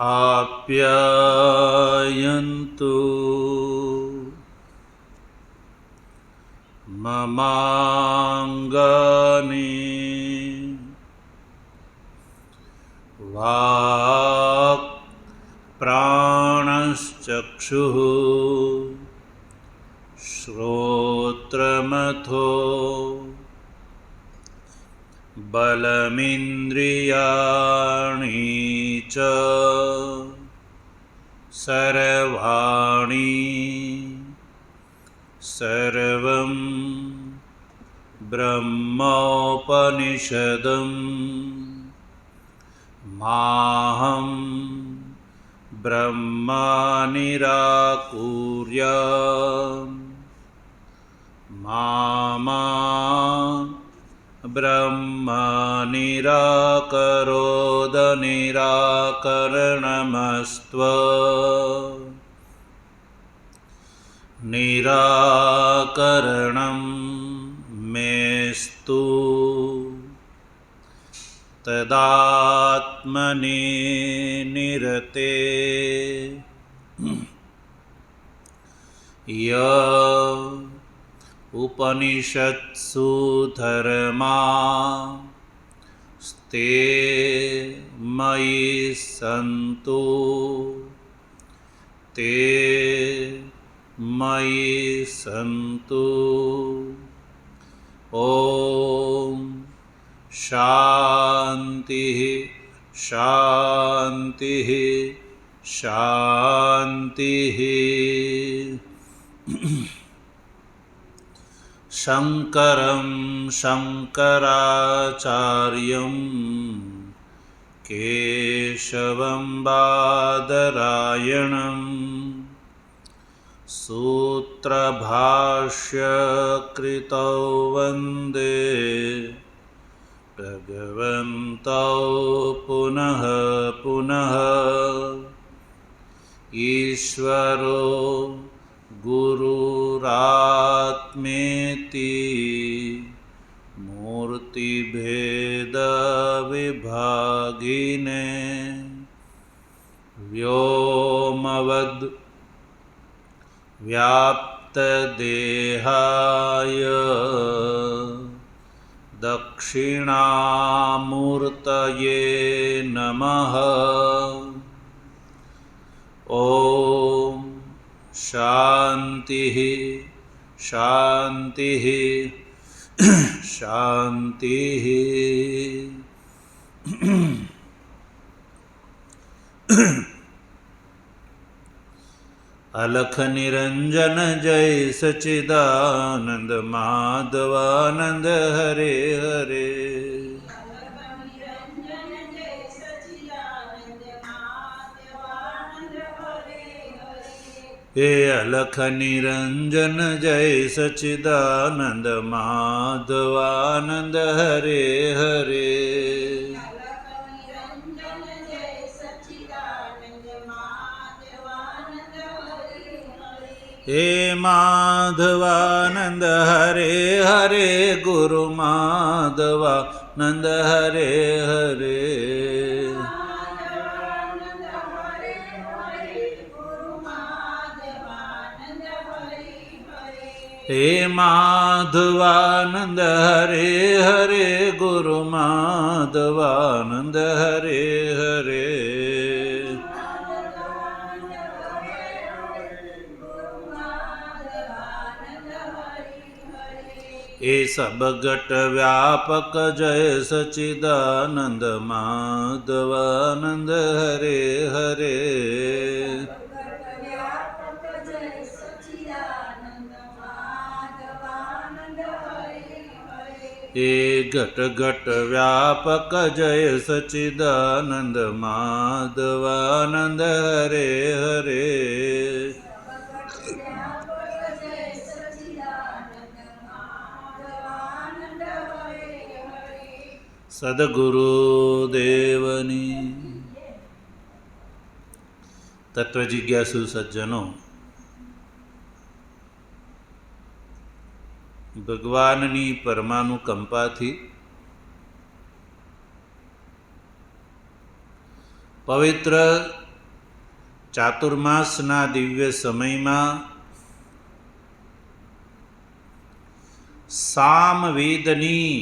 आप्यायन्तु ममाङ्गानि वाक् प्राणश्चक्षुः श्रोत्रमथो बलमिन्द्रियाणि च सर्वाणि सर्वं ब्रह्मोपनिषदं माहं ब्रह्म निराकुर्याम् मामा ब्रह्म निराकरोद निराकरणमस्त्व निराकरणं मेस्तु तदात्मनि निरते य उपनिषत्सु धर्मा स्ते मयि सन्तु ते मयि सन्तु। ॐ शान्तिः शान्तिः शान्तिः। शङ्करं शङ्कराचार्यं केशवं बादरायणं सूत्रभाष्यकृतौ वन्दे भगवन्तौ पुनः पुनः। ईश्वरो गुरुरात्मेति मूर्तिभेदविभागिने व्योमवद् व्याप्तदेहाय दक्षिणामूर्तये नमः। ॐ शान्तिः शान्तिः शान्तिः। अलख निरंजन जय सच्चिदानंद माधवानंद हरे हरे। हे अलख निरंजन जय सच्चिदानंद माधवानंद हरे हरे। हे माधवानंद हरे हरे गुरु माधवानंद हरे हरे। हे माधवानंद हरे हरे गुरु माधवानंद हरे हरे। ये सब घट व्यापक जय सच्चिदानंद माधवानंद हरे हरे। ये घट घट व्यापक जय सच्चिदानंद माधवानंद हरे हरे। સદગુરુદેવની તત્વજિજ્ઞાસુ સજ્જનો, ભગવાનની પરમાનુકંપાથી પવિત્ર ચાતુર્માસના દિવ્ય સમયમાં સામવેદની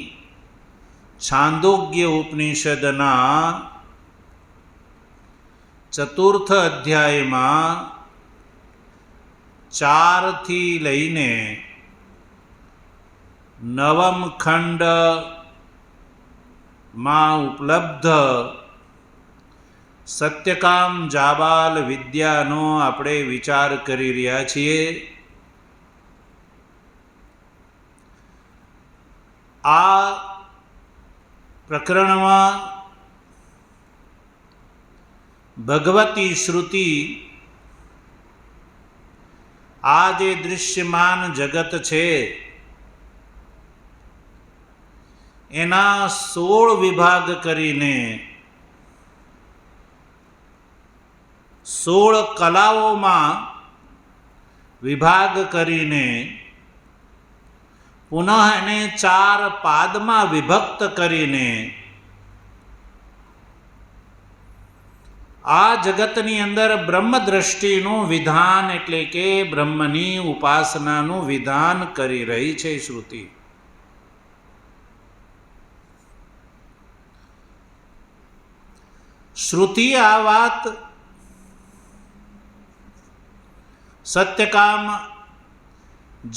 છાંદોગ્ય ઉપનિષદના ચતુર્થ અધ્યાયમાં 4 થી લઈને 9મ ખંડમાં ઉપલબ્ધ સત્યકામ જાબાલ વિદ્યાનો આપણે વિચાર કરી રહ્યા છીએ. આ પ્રકરણમાં ભગવતી શ્રુતિ આ જે દૃશ્યમાન જગત છે એના 16 વિભાગ કરીને 16 કલાઓમાં વિભાગ કરીને પુનઃ એને 4 પાદમાં વિભક્ત કરીને આ જગતની અંદર બ્રહ્મ દ્રષ્ટિનું વિધાન એટલે કે બ્રહ્મની ઉપાસનાનું વિધાન કરી રહી છે શ્રુતિ. શ્રુતિ આ વાત સત્યકામ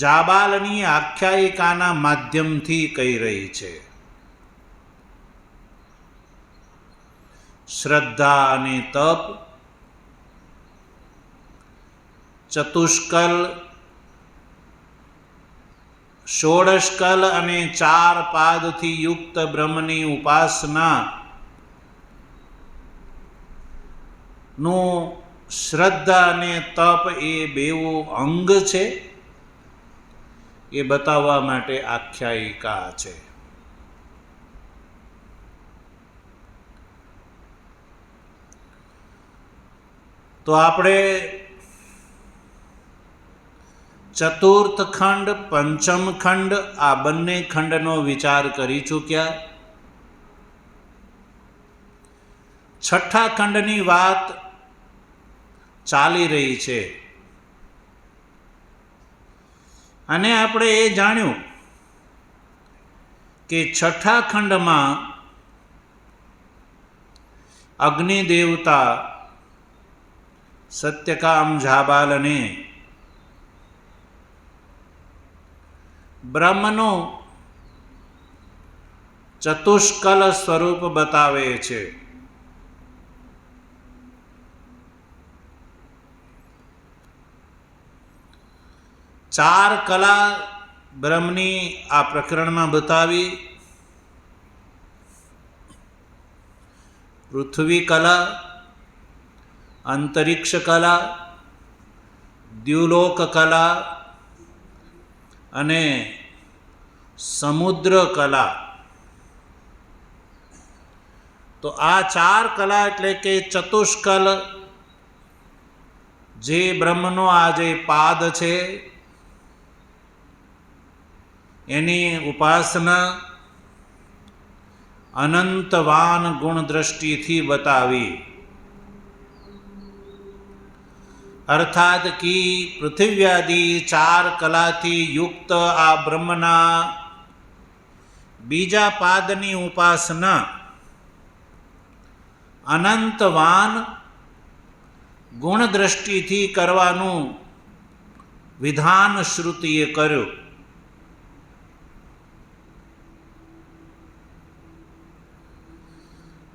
જાબાલની આખ્યાયિકાના માધ્યમથી કહી રહી છે. શ્રદ્ધા અને તપ, ચતુષ્કલ, ષોડશકલ અને 4 પાદથી યુક્ત બ્રહ્મની ઉપાસના નું શ્રદ્ધા અને તપ એ બેવું અંગ છે એ બતાવવા માટે આખ્યાયિકા છે. તો આપણે ચતુર્થ ખંડ, પંચમ ખંડ આ બંને ખંડનો વિચાર કરી ચૂક્યા. છઠ્ઠા ખંડની વાત ચાલી રહી છે અને આપણે એ જાણ્યું કે છઠ્ઠા ખંડમાં અગ્નિ દેવતા સત્યકામ જાબાલને બ્રહ્મનું ચતુષ્કલ સ્વરૂપ બતાવે છે. ચાર કલા બ્રહ્મની આ પ્રકરણમાં બતાવી. પૃથ્વી કલા, અંતરિક્ષ કલા, દ્યુલોક કલા અને સમુદ્ર કલા. તો આ 4 કલા એટલે કે ચતુષ્કલ જે બ્રહ્મનો આ જે પાદ છે એની ઉપાસના અનંતવાન ગુણ દ્રષ્ટિથી બતાવી. અર્થાત કી પૃથિવ્યાદિ 4 કલાથી યુક્ત આ બ્રહ્મના બીજા પાદની ઉપાસના અનંતવાન ગુણ દ્રષ્ટિથી કરવાનું વિધાન શ્રુતિએ કર્યું.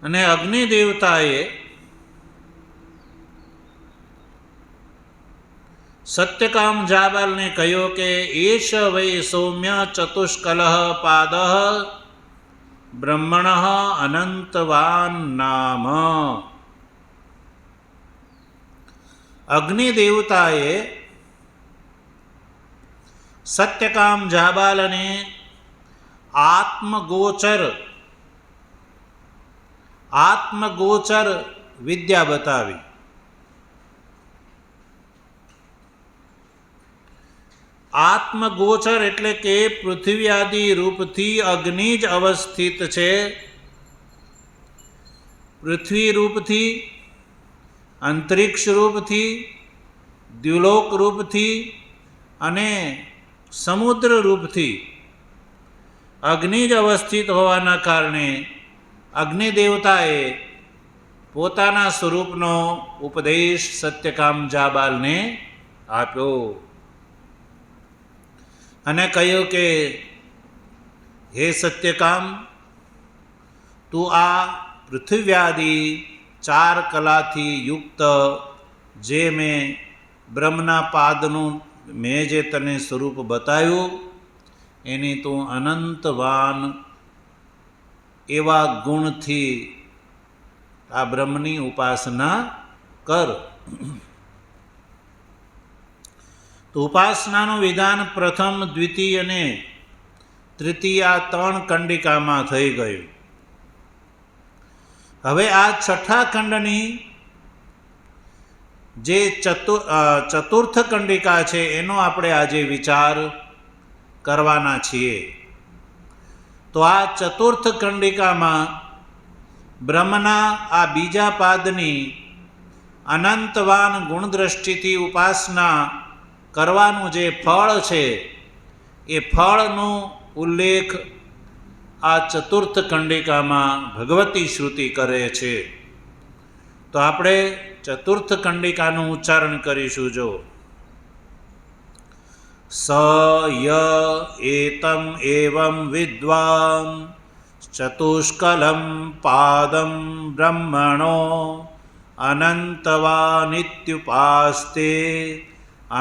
અને અગ્નિ દેવતાએ સત્યકામ જાબાલને કહ્યું કે એષ વૈ સૌમ્ય ચતુષ્કલઃ પાદઃ બ્રહ્મણઃ અનંતવાન નામ. અગ્નિ દેવતાએ સત્યકામ જાબાલને આત્મગોચર વિદ્યા બતાવી. આત્મગોચર એટલે કે પૃથ્વી આદિ રૂપથી અગ્નિ જ અવસ્થિત છે. પૃથ્વી રૂપથી, અંતરિક્ષ રૂપથી, દ્યુલોક રૂપથી અને સમુદ્ર રૂપથી અગ્નિ જ અવસ્થિત હોવાના કારણે અગ્નિ દેવતાએ પોતાના સ્વરૂપનો ઉપદેશ સત્યકામ જાબાલને આપ્યો અને કહ્યું કે હે સત્યકામ, તું આ પૃથ્વ્યાદિ 4 કલાથી યુક્ત જે મેં બ્રહ્મના પાદનું મેં જે તને સ્વરૂપ બતાવ્યું એની તું અનંતવાન એવા ગુણથી આ બ્રહ્મની ઉપાસના કર. તો ઉપાસનાનું વિધાન પ્રથમ, દ્વિતીય અને તૃતીય આ 3 કંડિકામાં થઈ ગયું. હવે આ છઠ્ઠા ખંડની જે ચતુર્થ કંડિકા છે એનો આપણે આજે વિચાર કરવાના છીએ. તો આ ચતુર્થ કંડિકામાં બ્રહ્મના આ બીજા પાદની અનંતવાન ગુણદ્રષ્ટિથી ઉપાસના કરવાનું જે ફળ છે એ ફળનો ઉલ્લેખ આ ચતુર્થ કંડિકામાં ભગવતી શ્રુતિ કરે છે. તો આપણે ચતુર્થ કંડિકાનું ઉચ્ચારણ કરીશું. જો સ ય એતમ એવં વિદ્વાન ચતુષ્કલમ પાદમ બ્રહ્મણો અનંતવાનિત્યુપાસ્તે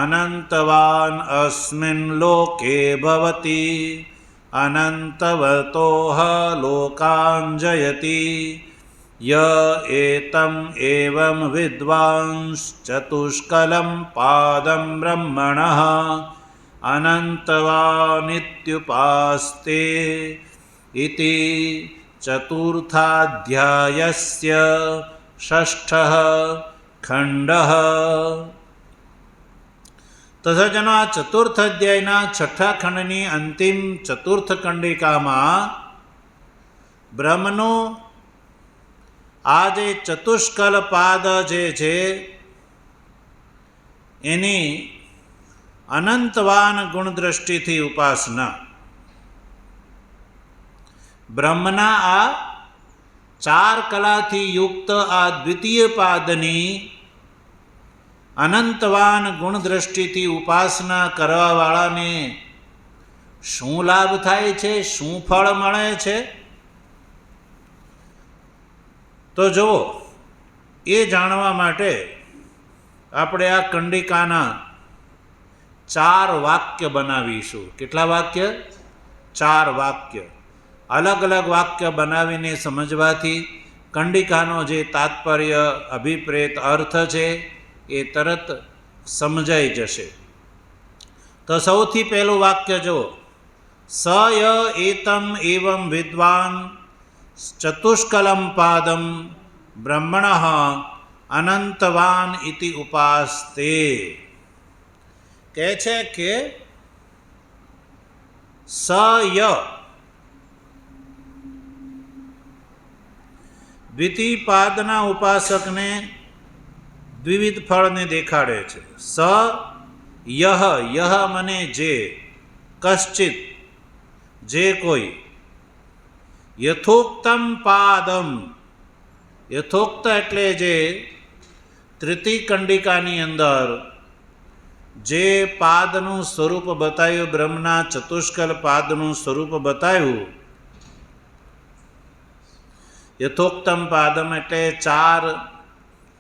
અનંતવાન અસ્મિન લોકે ભવતિ અનંતવતોહ લોકાન જયતિ. ય એતમ એવં વિદ્વાંસ ચતુષ્કલમ પાદમ બ્રહ્મણઃ અનંતવાનિત્યુપાસ્તે ઇતિ ચતુર્થાધ્યાયસ્ય ષષ્ઠઃ ખંડઃ. તો સજ્જનો, આ ચતુર્થ અધ્યાયના છઠ્ઠા ખંડની અંતિમ ચતુર્થ કંડિકામાં બ્રહ્મનો આ જે ચતુષ્કલ પાદ જે છે એની અનંતવાન ગુણદ્રષ્ટિથી ઉપાસના, બ્રહ્મના આ 4 કલાથી યુક્ત આ દ્વિતીય પાદની અનંતવાન ગુણદ્રષ્ટિથી ઉપાસના કરવાવાળાને શું લાભ થાય છે, શું ફળ મળે છે? તો જુઓ, એ જાણવા માટે આપણે આ કંડિકાના 4 વાક્ય બનાવીશું. કેટલા વાક્ય? 4 વાક્ય. અલગ અલગ વાક્ય બનાવીને સમજવાથી કંડિકાનો જે તાત્પર્ય, અભિપ્રેત અર્થ છે એ તરત સમજાઈ જશે. તો સૌથી પહેલું વાક્ય જુઓ, સ ય એતમ એવં વિદ્વાન ચતુષ્કલમ પાદમ બ્રહ્મણઃ અનંતવાન ઇતિ ઉપાસ્તે. કહે છે કે સ ય દ્વિતીય પાદના ઉપાસકને દ્વિવિધ ફળને દેખાડે છે. સ યહ, યહ મને જે, કશ્ચિત જે કોઈ, યથોક્તમ પાદમ, યથોક્ત એટલે જે તૃતીય કંડિકાની અંદર જે પાદનું સ્વરૂપ બતાવ્યું, બ્રહ્મના ચતુષ્કલ પાદનું સ્વરૂપ બતાવ્યું. યથોક્તમ પાદમ એટલે 4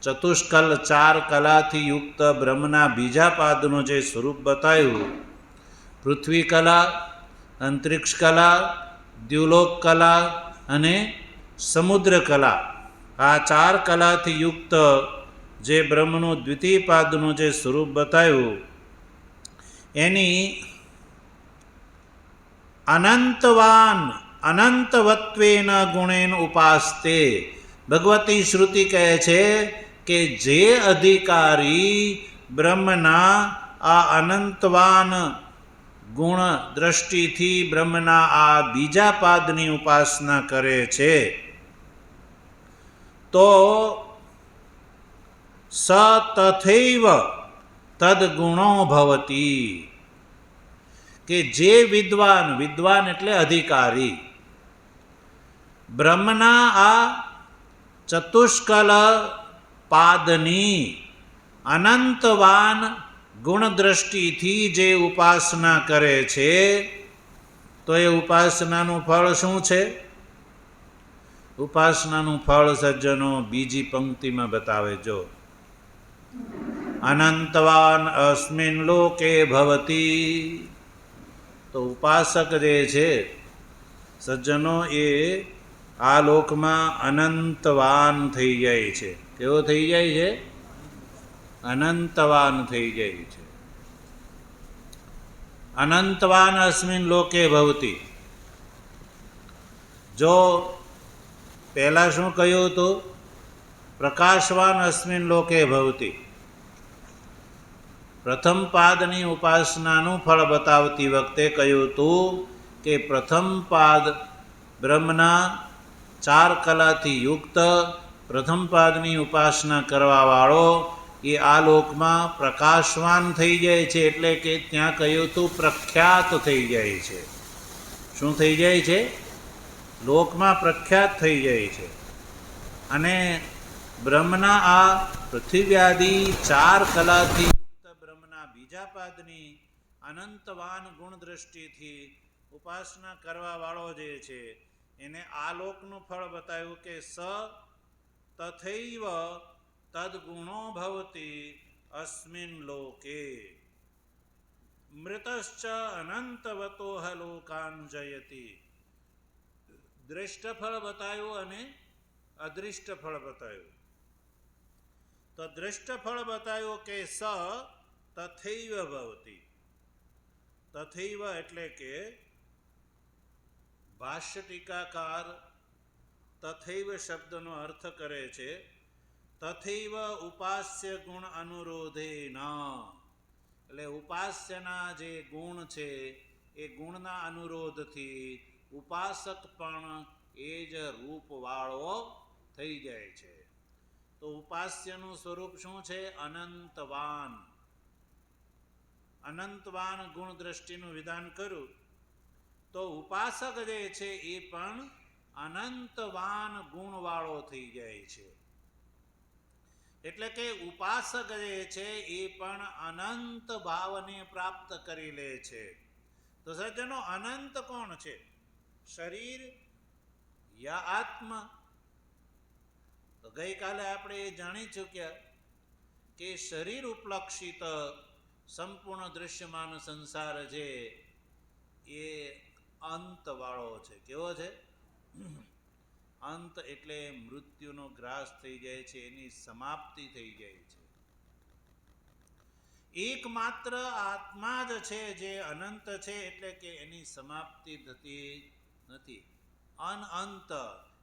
ચતુષ્કલ 4 કલાથી યુક્ત બ્રહ્મના બીજા પાદનું જે સ્વરૂપ બતાવ્યું, પૃથ્વી કલા, અંતરિક્ષ કલા, દ્યુલોક કલા અને સમુદ્ર કલા, આ 4 કલાથી યુક્ત જે બ્રહ્મનું દ્વિતીય પાદનું જે સ્વરૂપ બતાવ્યું એની અનંતવાન અનંતવત્વેન ગુણેન ઉપાસ્તે. ભગવતી શ્રુતિ કહે છે કે જે અધિકારી બ્રહ્મના આ અનંતવાન ગુણ દ્રષ્ટિથી બ્રહ્મના આ બીજા પાદની ઉપાસના કરે છે તો સ તથૈવ તદ્ગુણો ભવતી, કે જે વિદ્વાન, વિદ્વાન એટલે અધિકારી, બ્રહ્મના આ ચતુષ્કલ પાદની અનંતવાન ગુણ દ્રષ્ટિથી જે ઉપાસના કરે છે તો એ ઉપાસનાનું ફળ શું છે? ઉપાસનાનું ફળ સજ્જનો બીજી પંક્તિમાં બતાવે જો, અનંતવાન અસ્મિન લોકે ભવતી. તો ઉપાસક જે છે સજ્જનો એ આ લોકમાં અનંતવાન થઈ જાય છે. કેવો થઈ જાય છે? અનંતવાન થઈ જાય છે. અનંતવાન અસ્મિન લોકે ભવતી. જો પહેલા શું કહ્યું હતું? પ્રકાશવાન અસ્મિન લોકે ભવતી. પ્રથમ પાદની ઉપાસનાનું ફળ બતાવતી વખતે કહ્યું હતું કે પ્રથમ પાદ બ્રહ્મના 4 કલાથી યુક્ત પ્રથમ પાદની ઉપાસના કરવાવાળો એ આ લોકમાં પ્રકાશવાન થઈ જાય છે, એટલે કે ત્યાં કહ્યું હતું પ્રખ્યાત થઈ જાય છે. શું થઈ જાય છે? લોકમાં પ્રખ્યાત થઈ જાય છે. અને બ્રહ્મના આ પૃથ્વ્યાદી 4 કલાથી બીજા પાદની અનંતવાન ગુણ દ્રષ્ટિથી ઉપાસના કરવા વાળો જે છે એને આ લોકનું ફળ બતાવ્યું કે સ તથૈવ તદ્ગુણો ભવતી અસ્મિન લોકે મૃતશ્ચ અનંતવતોહ લોકાન જયતિ. દૃષ્ટ ફળ બતાવ્યું અને અદૃષ્ટ ફળ બતાવ્યું. તો દૃષ્ટ ફળ બતાવ્યું કે સ તથૈવ ભવતી. તથૈવ એટલે કે ભાષ્ય ટીકાકાર તથૈવ શબ્દનો અર્થ કરે છે તથૈવ ઉપાસ્ય ગુણ અનુરોધેન. એટલે ઉપાસ્યના જે ગુણ છે એ ગુણના અનુરોધથી ઉપાસક પણ એ જ રૂપવાળો થઈ જાય છે. તો ઉપાસ્યનું સ્વરૂપ શું છે? અનંતવાન. અનંતવાન ગુણ દ્રષ્ટિનું વિધાન કરું તો ઉપાસક જે છે એ પણ અનંતવાન ગુણવાળો થઈ જાય છે. એટલે કે ઉપાસક જે છે એ પણ અનંત ભાવને પ્રાપ્ત કરી લે છે. તો સજ્જનો અનંત કોણ છે? શરીર યા આત્મા? તો ગઈકાલે આપણે એ જાણી ચૂક્યા કે શરીર ઉપલક્ષિત સંપૂર્ણ દૃશ્યમાન સંસાર છે એ અંતવાળો છે. કેવો છે? અંત એટલે મૃત્યુનો ગ્રાસ થઈ જાય છે, એની સમાપ્તિ થઈ જાય છે. એકમાત્ર આત્મા જ છે જે અનંત છે, એટલે કે એની સમાપ્તિ થતી નથી. અનંત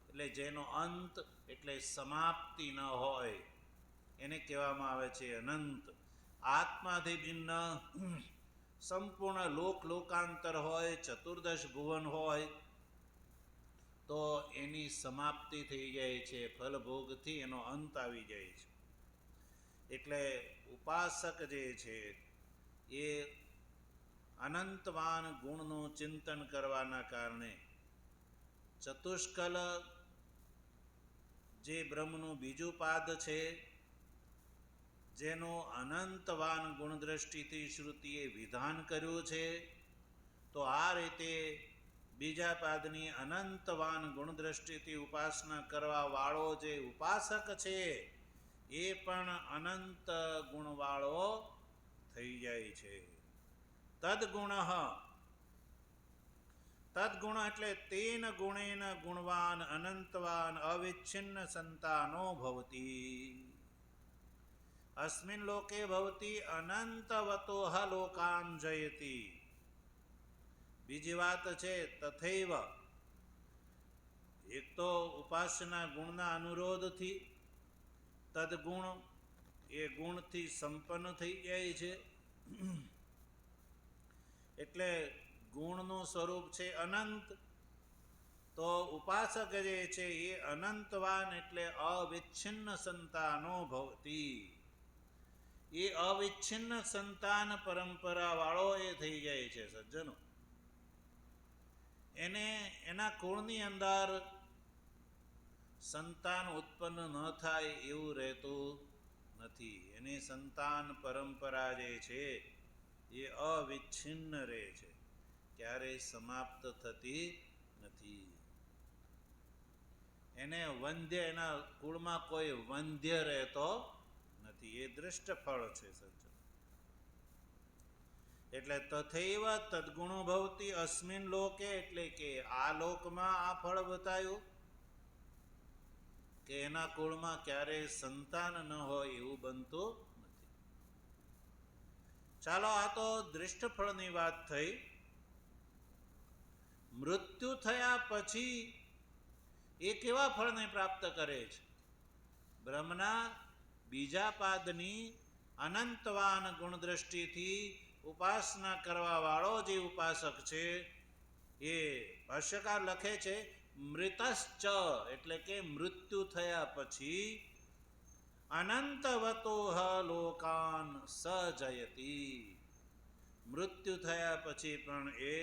એટલે જેનો અંત એટલે સમાપ્તિ ન હોય એને કહેવામાં આવે છે અનંત. આત્માથી ભિન્ન સંપૂર્ણ લોકાંતર હોય, ચતુર્દશ ભુવન હોય તો એની સમાપ્તિ થઈ જાય છે, ફલભોગથી એનો અંત આવી જાય છે. એટલે ઉપાસક જે છે એ અનંતવાન ગુણનું ચિંતન કરવાના કારણે ચતુષ્કલ જે બ્રહ્મનું બીજું પાદ છે જેનું અનંતવાન ગુણદ્રષ્ટિથી શ્રુતિએ વિધાન કર્યું છે, તો આ રીતે બીજા પાદની અનંતવાન ગુણદ્રષ્ટિથી ઉપાસના કરવા વાળો જે ઉપાસક છે એ પણ અનંત ગુણવાળો થઈ જાય છે. તદ્ગુણ. તદ્ગુણ એટલે તેન ગુણેન ગુણવાન અનંતવાન અવિચ્છિન્ન સંતાનો ભવતી. અસ્મિન લોકે ભવતી અનંતવતોહ લોકાન જયતિ. બીજી વાત છે તથૈવ. એક તો ઉપાસના ગુણના અનુરોધથી તદ્ગુણ એ ગુણથી સંપન્ન થઈ જાય છે. એટલે એટલે ગુણનું સ્વરૂપ છે અનંત, તો ઉપાસક જે છે એ અનંતવાન એટલે અવિચ્છિન્ન સંતાનો ભવતી, એ અવિચ્છિન્ન સંતાન પરંપરા વાળો એ થઈ જાય છે સજ્જનો. એને એના કુળની અંદર સંતાન ઉત્પન્ન ન થાય એવું રહેતું નથી. એની સંતાન પરંપરા જે છે એ અવિચ્છિન્ન રહે છે, ક્યારેય સમાપ્ત થતી નથી. એને વંધ્ય, એના કુળમાં કોઈ વંધ્ય રહેતો નથી. એ દૃષ્ટ ફળ છે સજ્જન. એટલે તથૈવ તદ્ગુણો ભવતી અસ્મિન લોકે, એટલે કે આ લોકમાં આ ફળ બતાવ્યું કે એના કુળમાં ક્યારેય સંતાન ન હોય એવું બનતું નથી. ચાલો, આ તો દૃષ્ટ ફળની વાત થઈ. મૃત્યુ થયા પછી એ કેવા ફળને પ્રાપ્ત કરે છે? બ્રહ્મના બીજા પાદની અનંતવાન ગુણદ્રષ્ટિથી ઉપાસના કરવા વાળો જે ઉપાસક છે એ ભાષ્યકાર લખે છે મૃતશ્ચ, એટલે કે મૃત્યુ થયા પછી અનંતવતોહ લોકાન સજયતી, મૃત્યુ થયા પછી પણ એ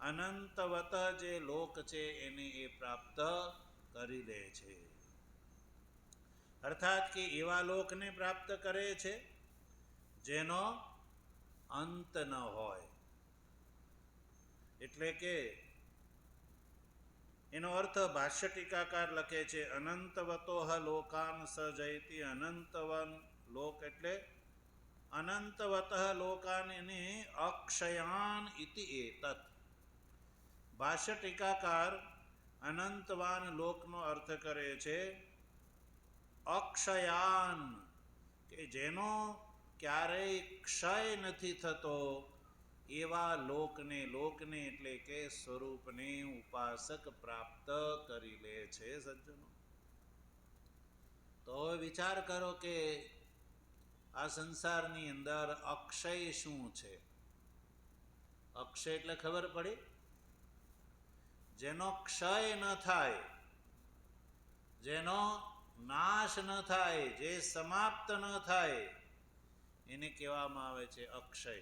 અનંતવત જે લોક છે એને એ પ્રાપ્ત કરી લે છે. અર્થાત કે એવા લોકને પ્રાપ્ત કરે છે જેનો અંત ન હોય. એટલે કે એનો અર્થ ભાષ્ય ટીકાકાર લખે છે અનંતવતોહ લોકાન સજયતી. અનંતવન લોક એટલે અનંતવત લોકાન, એને અક્ષયાન ઇતિ એતત. ભાષ્ય ટીકાકાર અનંતવાન લોકનો અર્થ કરે છે અક્ષયાન, કે જેનો ક્યારેય ક્ષય નથી થતો એવા લોકને, લોકને એટલે કે સ્વરૂપને ઉપાસક પ્રાપ્ત કરી લે છે સજ્જનો. તો વિચાર કરો કે આ સંસારની અંદર અક્ષય શું છે? અક્ષય એટલે ખબર પડી, જેનો ક્ષય ન થાય, જેનો નાશ ન થાય, જે સમાપ્ત ન થાય, એને કહેવામાં આવે છે અક્ષય.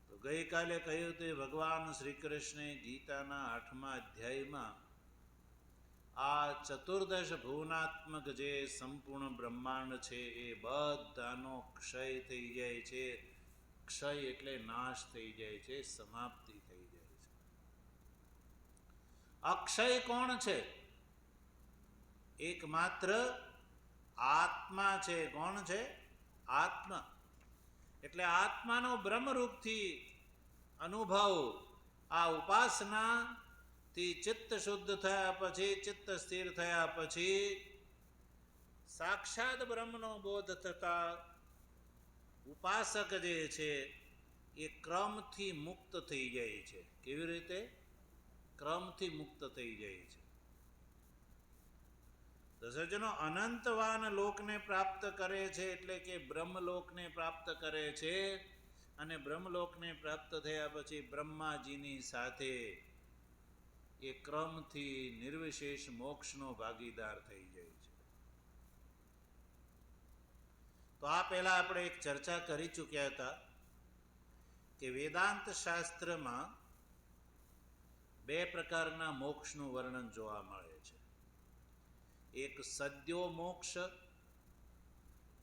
તો ગઈકાલે કહ્યું તે ભગવાન શ્રી કૃષ્ણે ગીતાના 8મા અધ્યાયમાં આ ચતુર્દશ ભુવનાત્મક જે સંપૂર્ણ બ્રહ્માંડ છે એ બધાનો ક્ષય થઈ જાય છે. ક્ષય એટલે નાશ થઈ જાય છે, સમાપ્તિ થઈ જાય છે. અક્ષય કોણ છે? એકમાત્ર આત્મા છે. કોણ છે? આત્મા. એટલે આત્માનો બ્રહ્મરૂપથી અનુભવ, આ ઉપાસનાથી ચિત્ત શુદ્ધ થયા પછી, ચિત્ત સ્થિર થયા પછી સાક્ષાત બ્રહ્મનો બોધ થતા ઉપાસક જે છે એ ક્રમથી મુક્ત થઈ જાય છે. કેવી રીતે? ક્રમથી મુક્ત થઈ જાય છે. સજ્જનો, અનંતવાન લોકને પ્રાપ્ત કરે છે, એટલે કે બ્રહ્મલોકને પ્રાપ્ત કરે છે. અને બ્રહ્મલોકને પ્રાપ્ત થયા પછી બ્રહ્માજીની સાથે એ ક્રમથી નિર્વિશેષ મોક્ષનો ભાગીદાર થઈ જાય છે. તો આ પહેલા આપણે એક ચર્ચા કરી ચૂક્યા હતા કે વેદાંત શાસ્ત્રમાં 2 પ્રકારના મોક્ષનું વર્ણન જોવા મળે છે. એક સદ્યો મોક્ષ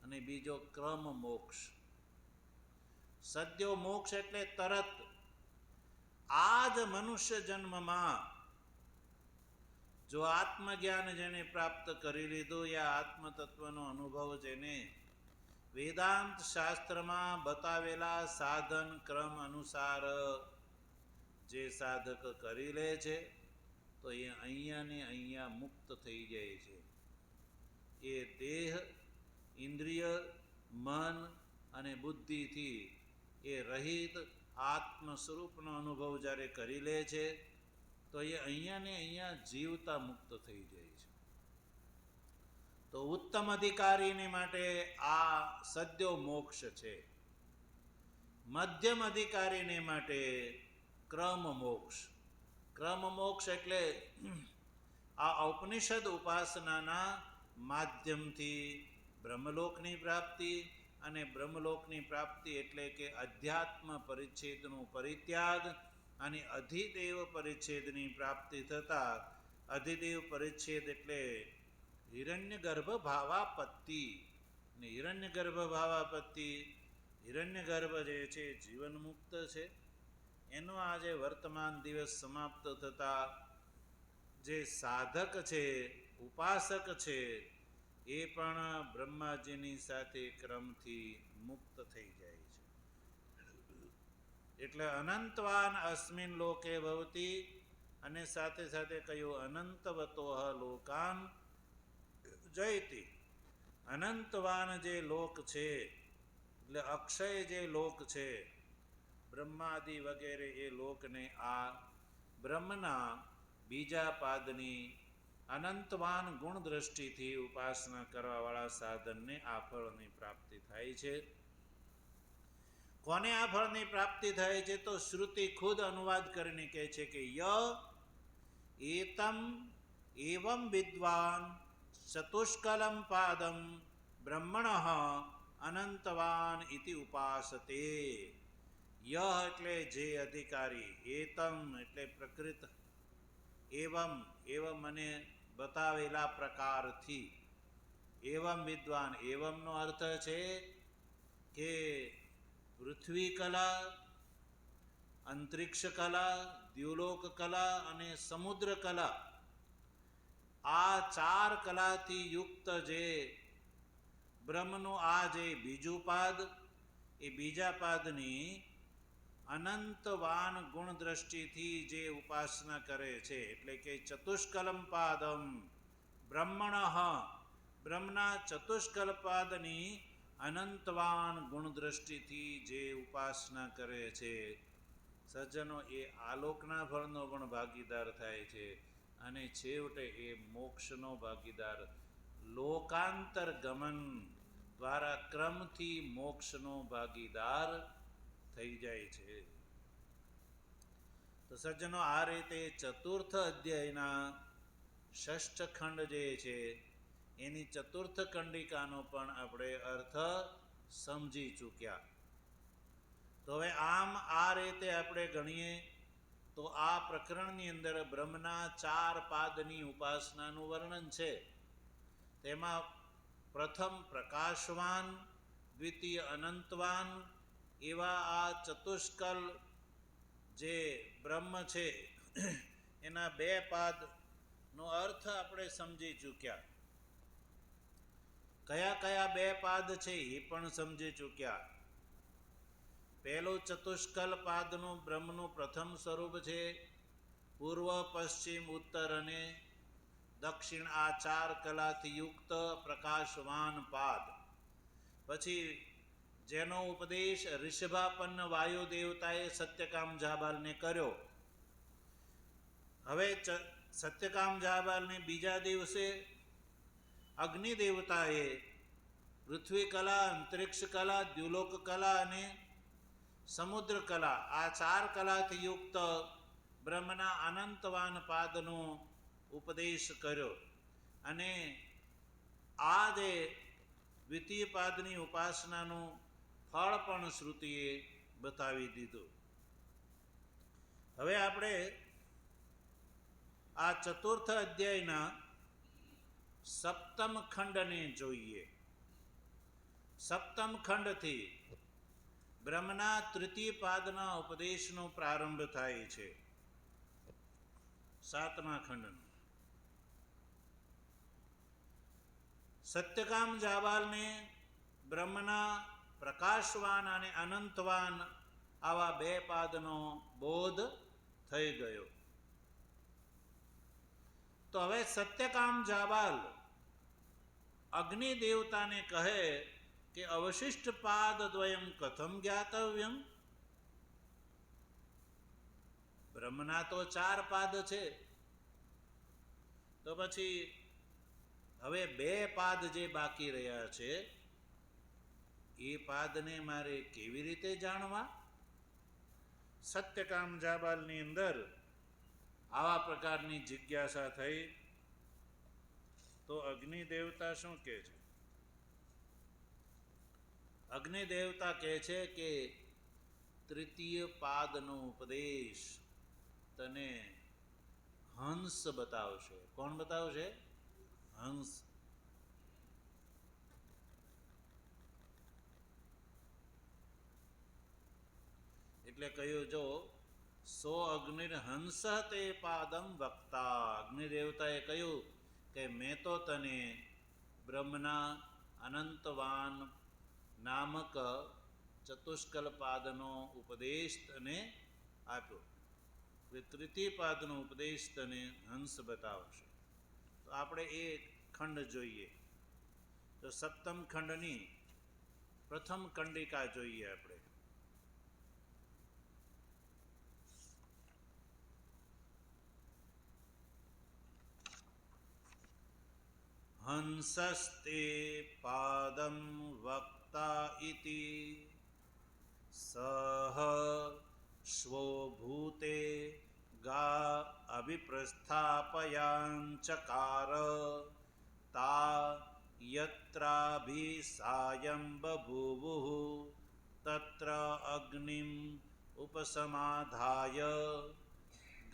અને બીજો ક્રમ મોક્ષ. સદ્યો મોક્ષ એટલે તરત, આ જ મનુષ્ય જન્મમાં જો આત્મજ્ઞાન જેને પ્રાપ્ત કરી લીધું, યા આત્મતત્વનો અનુભવ જેને વેદાંત શાસ્ત્રમાં બતાવેલા સાધન ક્રમ અનુસાર જે સાધક કરી લે છે, તો એ અહીંયા ને અહીંયા મુક્ત થઈ જાય છે. એ દેહ, ઇન્દ્રિય, મન અને બુદ્ધિથી એ રહિત આત્મ સ્વરૂપનો અનુભવ જ્યારે કરી લે છે, તો એ અહીંયા ને અહીંયા જીવતા મુક્ત થઈ જાય છે. તો ઉત્તમ અધિકારીને માટે આ સદ્યો મોક્ષ છે. મધ્યમ અધિકારીને માટે ક્રમ મોક્ષ. ક્રમ મોક્ષ એટલે આ ઔપનિષદ ઉપાસનાના માધ્યમથી બ્રહ્મલોકની પ્રાપ્તિ, અને બ્રહ્મલોકની પ્રાપ્તિ એટલે કે અધ્યાત્મ પરિચ્છેદનું પરિત્યાગ અને અધિદેવ પરિચ્છેદની પ્રાપ્તિ થતાં, અધિદેવ પરિચ્છેદ એટલે હિરણ્યગર્ભ ભાવાપત્તિ. ને હિરણ્યગર્ભ ભાવાપત્તિ, હિરણ્યગર્ભ જે છે જીવન મુક્ત છે, એનો આજે વર્તમાન દિવસ સમાપ્ત થતાં જે સાધક છે, ઉપાસક છે, એ પણ બ્રહ્માજીની સાથે ક્રમથી મુક્ત થઈ જાય છે. એટલે અનંતવાન અસ્મિન લોકે ભવતી, અને સાથે સાથે કહ્યું અનંતવતોહ લોકાન જયતિ. અનંતવાન જે લોક છે એટલે અક્ષય જે લોક છે, બ્રહ્માદિ વગેરે, એ લોકને આ બ્રહ્મના બીજા પાદની અનંતવાન ગુણ દ્રષ્ટિથી ઉપાસના કરવાવાળા સાધનને આ ફળની પ્રાપ્તિ થાય છે. કોને આ ફળની પ્રાપ્તિ થાય છે? તો શ્રુતિ ખુદ અનુવાદ કરીને કહે છે કે ય એતમ એવમ વિદ્વાન ચતુષ્કલમ પાદમ બ્રહ્મણ અનંતવાન ઇતિ ઉપાસતે. ય એટલે જે અધિકારી, એતમ એટલે પ્રકૃત, એવમ એવમ મને બતાવેલા પ્રકારથી, એવમ વિદ્વાન, એવમનો અર્થ છે કે પૃથ્વી કલા, અંતરિક્ષ કલા, દ્યુલોક કલા અને સમુદ્ર કલા, આ ચાર કલાથી યુક્ત જે બ્રહ્મનું આ જે બીજું પાદ, એ બીજા પાદની અનંતવાન ગુણ દ્રષ્ટિથી જે ઉપાસના કરે છે, એટલે કે ચતુષ્કલમ પાદમ બ્રહ્મણ, બ્રહ્મના ચતુષ્કલપાદની અનંતવાન ગુણ દ્રષ્ટિથી જે ઉપાસના કરે છે, સજ્જનો એ આલોકના ફળનો પણ ભાગીદાર થાય છે, અને છેવટે એ મોક્ષનો ભાગીદાર, લોકાંતર ગમન દ્વારા ક્રમથી મોક્ષનો ભાગીદાર થઈ જાય છે. તો સજ્જનો, આ રીતે ચતુર્થ અધ્યાયના ષષ્ઠ ખંડ જે છે, એની ચતુર્થ કંડિકાનો પણ આપણે અર્થ સમજી ચૂક્યા. તો હવે આમ આ રીતે આપણે ગણીએ તો આ પ્રકરણની અંદર બ્રહ્મના ચાર પાદની ઉપાસનાનું વર્ણન છે. તેમાં પ્રથમ પ્રકાશવાન, દ્વિતીય અનંતવાન, એવા આ ચતુષ્કલ જે બ્રહ્મ છે એના બે પાદનો અર્થ આપણે સમજી ચૂક્યા. કયા કયા બે પાદ છે એ પણ સમજી ચૂક્યા. પહેલું ચતુષ્કલ પાદનું બ્રહ્મનું પ્રથમ સ્વરૂપ છે પૂર્વ, પશ્ચિમ, ઉત્તર અને દક્ષિણ, આ ચાર કલાથી યુક્ત પ્રકાશવાન પાદ. પછી જેનો ઉપદેશ ઋષભાપન્ન વાયુ દેવતાએ સત્યકામ જાબાલને કર્યો. હવે સત્યકામ જાબાલને બીજા દિવસે અગ્નિ દેવતાએ પૃથ્વી કલા, અંતરિક્ષ કલા, દ્યુલોક કલા અને સમુદ્ર કલા, આ ચાર કલાથી યુક્ત બ્રહ્મના અનંતવાન પાદનો ઉપદેશ કર્યો. અને આ જે દ્વિતીય પાદની ઉપાસનાનું ફળ પણ શ્રુતિએ બતાવી દીધું. હવે આપણે આ ચતુર્થ અધ્યાયના સપ્તમ ખંડને જોઈએ. સપ્તમ ખંડથી બ્રહ્મના તૃતીય પાદના ઉપદેશનો પ્રારંભ થાય છે. સાતમા ખંડનો સત્યકામ જાબાલને બ્રહ્મના પ્રકાશવાન અને અનંતવાન આવા બે પાદનો બોધ થઈ ગયો. તો હવે સત્યકામ જાબાલ અગ્નિ દેવતાને કહે કે અવશિષ્ટ પાદ દ્વયમ કથમ જ્ઞાતવ્યમ. બ્રહ્મના તો ચાર પાદ છે, તો પછી હવે બે પાદ જે બાકી રહ્યા છે એ પાદને મારે કેવી રીતે જાણવા? સત્યકામ જાબાલની અંદર આવા પ્રકારની જિજ્ઞાસા થઈ તો અગ્નિ દેવતા શું કહે છે? અગ્નિ દેવતા કહે છે કે તૃતીય પાદનો ઉપદેશ તને હંસ બતાવશે. કોણ બતાવશે? હંસ. એટલે કહ્યું, જો સો અગ્નિર હંસ તે પાદમ વક્તા. અગ્નિ દેવતાએ કહ્યું કે મેં તો તને બ્રહ્મના અનંતવાન નામક ચતુષ્કલ પાદનો ઉપદેશ તને આપ્યો. તૃતીય પાદનો ઉપદેશ તને હંસ બતાવશે. તો આપણે એ ખંડ જોઈએ. તો સપ્તમ ખંડની પ્રથમ કંડિકા જોઈએ આપણે. હંસસ્તે પાદમ વક્તા ઇતિ સહ શ્વો ભૂતે ગા અભિપ્રસ્થાપયાંચકાર તા યત્રાભિસાયં બભૂવુઃ તત્ર અગ્નિમ ઉપસમાધાય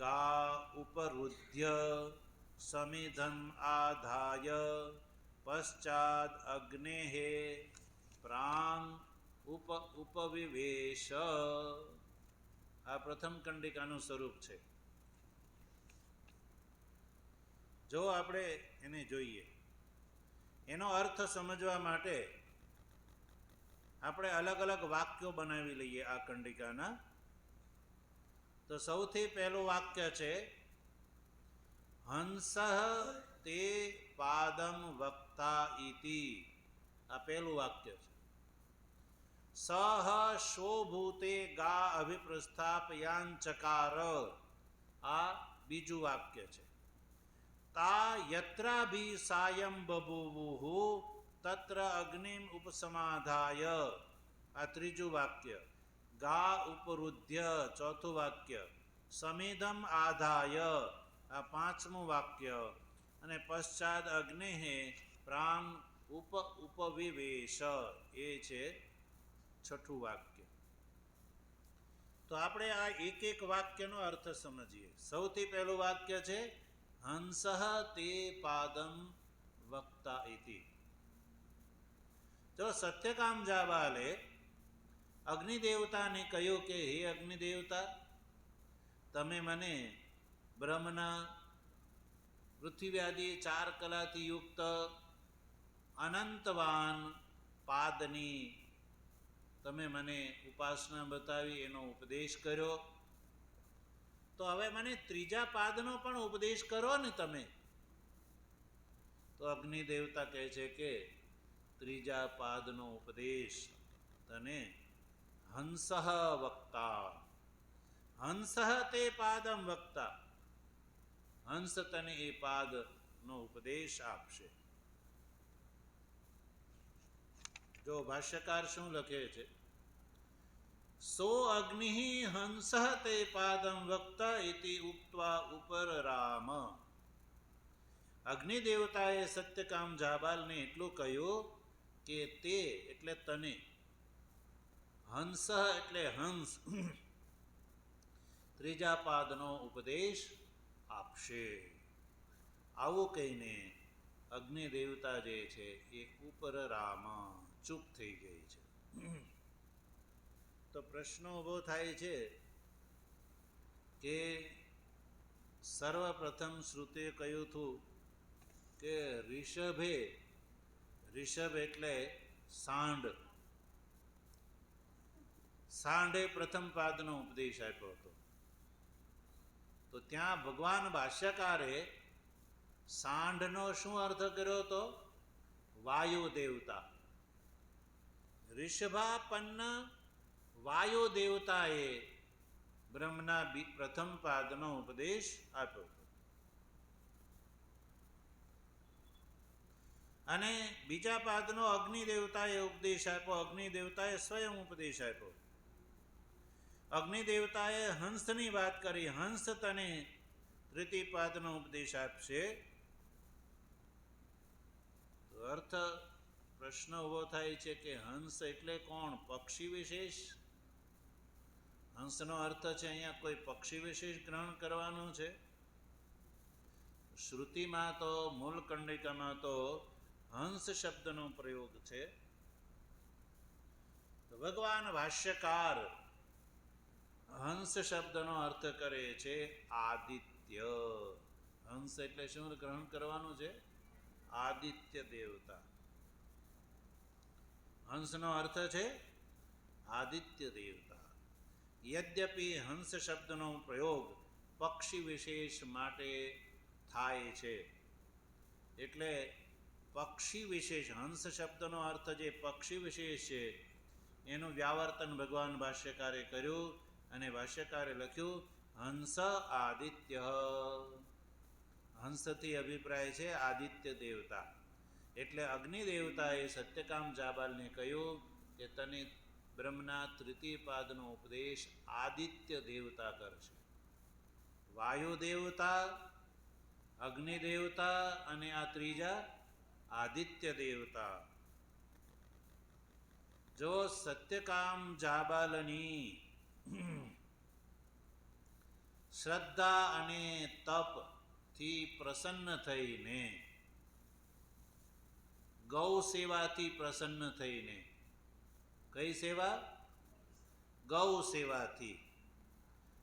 ગા ઉપરુધ્ય સમિધમ આધાય પશ્ચાદ અગ્નેઃ પ્રાંગ ઉપવિવેશ. આ પ્રથમ કંડિકાનું સ્વરૂપ છે. જો આપણે એને જોઈએ, એનો અર્થ સમજવા માટે આપણે અલગ અલગ વાક્યો બનાવી લઈએ આ કંડિકાના. તો સૌથી પહેલું વાક્ય છે હંસ તે પાદમ વક્તા ઇતિ. આ પહેલું વાક્ય છે. સહ શોભૂતે ગા અભિપ્રસ્થાપયાંચકાર. આ બીજું વાક્ય છે. તા યત્રાભિસાયં બભૂવુઃ તત્ર અગ્નિમ ઉપસમાધાય. આ ત્રીજું વાક્ય. ગા ઉપરુધ્ય ચોથું વાક્ય. સમિધમ આધાય આ પાંચમું વાક્ય. અને પશ્ચાદ અગ્નેઃ પ્રાંગ ઉપવિવેશ એ છે છઠ્ઠું વાક્ય. તો આપણે આ એક એક વાક્યનો અર્થ સમજીએ. સૌથી પહેલું વાક્ય છે હંસ તે પાદમ વક્તા ઇતિ. જો સત્યકામ જાબાલે અગ્નિદેવતાને કહ્યું કે હે અગ્નિદેવતા, તમે મને બ્રહ્મના પૃથ્વી 4 કલાથી યુક્ત અનંતવાન પાદની તમે મને ઉપાસના બતાવી, એનો ઉપદેશ કર્યો. તો હવે મને ત્રીજા પાદનો પણ ઉપદેશ કરો ને તમે. તો અગ્નિ દેવતા કહે છે કે ત્રીજા પાદનો ઉપદેશ તને હંસ વક્તા. હંસ તે પાદમ વક્તા. હંસ તને એ પાદનો ઉપદેશ આપશે. જો ભાષ્યકાર શું લખે છે? સો અગ્નિ હંસ તે પાદમ વક્તા ઇતિ ઉક્ત્વા ઉપર રામ. અગ્નિ દેવતાએ સત્યકામ જાબાલને એટલું કહ્યું કે તે એટલે તને, હંસ એટલે હંસ, ત્રીજા પાદનો ઉપદેશ આપશે. આવું કહીને અગ્નિ દેવતા જે છે એ ઉપર રામ ચૂપ થઈ ગઈ છે. તો પ્રશ્ન ઊભો થાય છે કે સર્વપ્રથમ શ્રુતે કહ્યું હતું કે ઋષભ એટલે સાંડ, સાંડે પ્રથમ પાદનો ઉપદેશ આપ્યો હતો. તો ત્યાં ભગવાન ભાષ્યકારે સાંડનો શું અર્થ કર્યો હતો? વાયુ દેવતા. ઋષભાપન્ન વાયુ દેવતાએ બ્રહ્મના પ્રથમ પાદનો ઉપદેશ આપ્યો હતો. અને બીજા પાદનો અગ્નિ દેવતાએ ઉપદેશ આપ્યો. અગ્નિ દેવતાએ સ્વયં ઉપદેશ આપ્યો. અગ્નિ દેવતાએ હંસની વાત કરી. હંસ તને તૃતીય પાદનો ઉપદેશ આપશે. તો અર્થ પ્રશ્ન ઊભો થાય છે કે હંસ એટલે કોણ? પક્ષી વિશેષ? હંસનો અર્થ છે અહીંયા કોઈ પક્ષી વિશેષ ગ્રહણ કરવાનું છે? શ્રુતિમાં તો મૂળ કંડિકામાં તો હંસ શબ્દનો પ્રયોગ છે. તો ભગવાન ભાષ્યકાર હંસ શબ્દનો અર્થ કરે છે આદિત્ય. હંસ એટલે શું ગ્રહણ કરવાનું છે? આદિત્ય દેવતા. હંસનો અર્થ છે આદિત્ય દેવતા. યદ્યપિ હંસ શબ્દનો પ્રયોગ પક્ષી વિશેષ માટે થાય છે, એટલે પક્ષી વિશેષ, હંસ શબ્દનો અર્થ જે પક્ષી વિશેષ છે એનું વ્યાવર્તન ભગવાન ભાષ્યકારે કર્યું અને ભાષ્યકારે લખ્યું હંસ આદિત્ય. હંસથી અભિપ્રાય છે આદિત્ય દેવતા. એટલે અગ્નિ દેવતાએ સત્યકામ જાબાલને કહ્યું કે તને બ્રહ્મના તૃતીય પાદનો ઉપદેશ આદિત્ય દેવતા કરશે. વાયુ દેવતા, અગ્નિ દેવતા અને આ ત્રીજા આદિત્ય દેવતા. જો સત્યકામ જાબાલની શ્રદ્ધા અને તપથી પ્રસન્ન થઈને, ગૌ સેવાથી પ્રસન્ન થઈને, કઈ સેવા? ગૌ સેવાથી.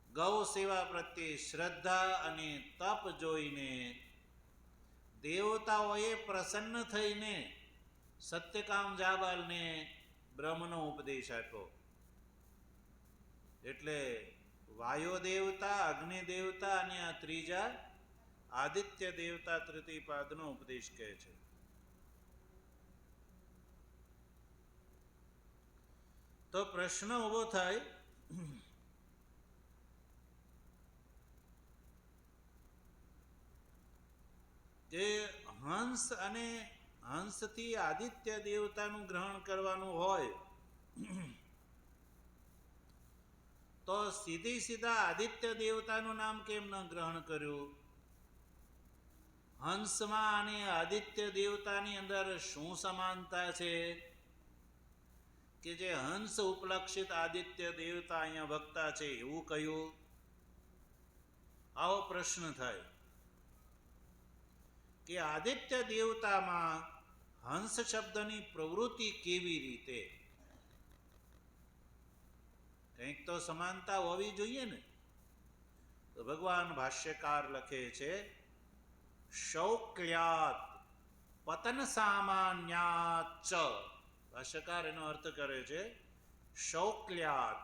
ગૌ સેવા પ્રત્યે શ્રદ્ધા અને તપ જોઈને દેવતાઓએ પ્રસન્ન થઈને સત્યકામ જાબાલને બ્રહ્મનો ઉપદેશ આપ્યો. એટલે વાયુ દેવતા, અગ્નિ દેવતા અને આ ત્રીજા આદિત્ય દેવતા તૃતીય પાદનો ઉપદેશ કહે છે. તો પ્રશ્ન ઊભો થાય કે હંસ અને હંસથી આદિત્ય દેવતાનું ગ્રહણ કરવાનું હોય તો સીધા આદિત્ય દેવતાનું નામ કેમ ન ગ્રહણ કર્યું? હંસમાં અને આદિત્ય દેવતાની અંદર શું સમાનતા છે કે જે હંસ ઉપલક્ષિત આદિત્ય દેવતા અહીંયા વક્તા છે એવું કહ્યું? આવો પ્રશ્ન થાય કે આદિત્ય દેવતામાં હંસ શબ્દની પ્રવૃત્તિ કેવી રીતે? કંઈક તો સમાનતા હોવી જોઈએ ને. તો ભગવાન ભાષ્યકાર લખે છે શૌક્લ્યાત પતન સામાન્યાચ. ભાષ્યકાર એનો અર્થ કરે છે શૌક્લ્યાત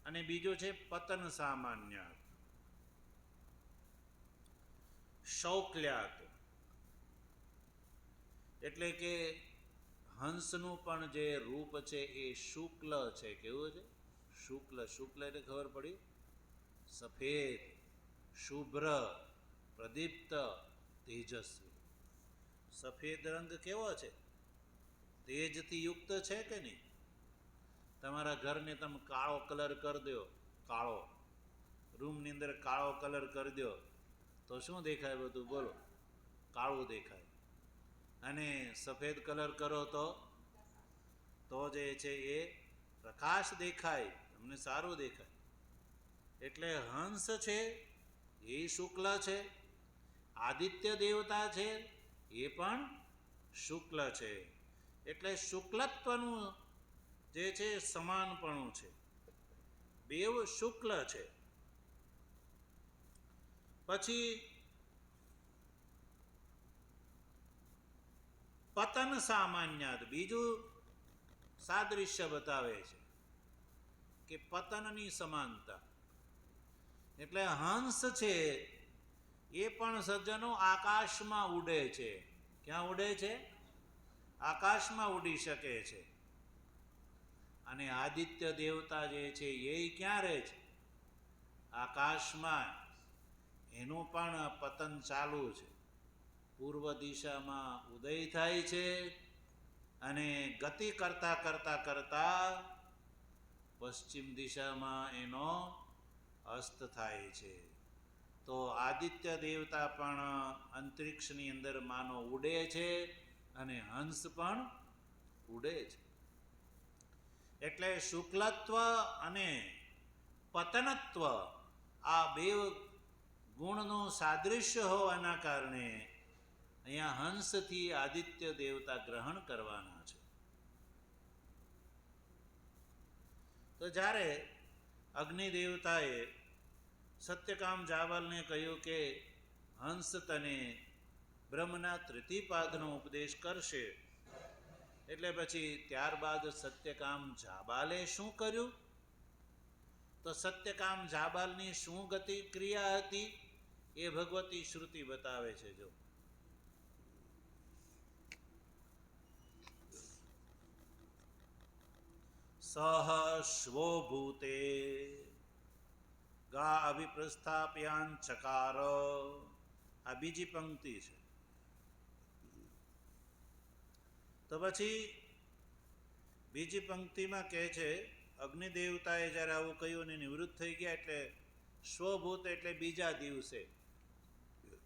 અને બીજો છે પતન સામાન્યાત. શૌક્લ્યાત એટલે કે હંસનું પણ જે રૂપ છે એ શુક્લ છે. કેવું છે? શુક્લ. શુક્લ એટલે ખબર પડી? સફેદ, શુભ્ર, પ્રદીપ્ત, તેજસ્વી. સફેદ રંગ કેવો છે? તેજથી યુક્ત છે કે નહીં? તમારા ઘરને તમે કાળો કલર કરી દો, કાળો રૂમની અંદર કાળો કલર કરી દો તો શું દેખાય? બધું બોલો, કાળું દેખાય. અને સફેદ કલર કરો તો જે છે એ પ્રકાશ દેખાય, તમને સારું દેખાય. એટલે હંસ છે એ શુક્લ છે, આદિત્ય દેવતા છે એ પણ શુક્લ છે. એટલે શુક્લત્વનું જે છે સમાનપણું છે, બેવ શુક્લ છે. પછી પતન સામાન્યાત બીજું સાદૃશ્ય બતાવે છે કે પતનની સમાનતા. એટલે હંસ છે એ પણ સજ્જનો આકાશમાં ઉડે છે. ક્યાં ઉડે છે? આકાશમાં ઉડી શકે છે. અને આદિત્ય દેવતા જે છે એ ક્યાં રહે છે? આકાશમાં. એનું પણ પતન ચાલુ છે. પૂર્વ દિશામાં ઉદય થાય છે અને ગતિ કરતાં કરતાં કરતાં પશ્ચિમ દિશામાં એનો અસ્ત થાય છે. તો આદિત્ય દેવતા પણ અંતરિક્ષની અંદર માનો ઉડે છે અને હંસ પણ ઉડે છે. એટલે શુક્લત્વ અને પતનત્વ આ બે ગુણનું સાદૃશ્ય હોવાના કારણે અહીંયા હંસથી આદિત્ય દેવતા ગ્રહણ કરવાના છે. તો જ્યારે અગ્નિ દેવતાએ સત્યકામ જાવલને કહ્યું કે હંસ તને બ્રહ્મના તૃતીયપાદનો ઉપદેશ કરશે, એટલે પછી ત્યારબાદ સત્યકામ જાબાલે શું કર્યું? તો સત્યકામ જાબાલની શું ગતિ ક્રિયા હતી એ ભગવતી શ્રુતિ બતાવે છે. જો સહ શ્વો ભૂતે ગા અભિપ્રસ્થાપ્યાન ચકાર. આ બીજી પંક્તિ છે. તો પછી બીજી પંક્તિમાં કહે છે, અગ્નિદેવતાએ જ્યારે આવું કહ્યું ને નિવૃત્ત થઈ ગયા, એટલે સ્વભૂત એટલે બીજા દિવસે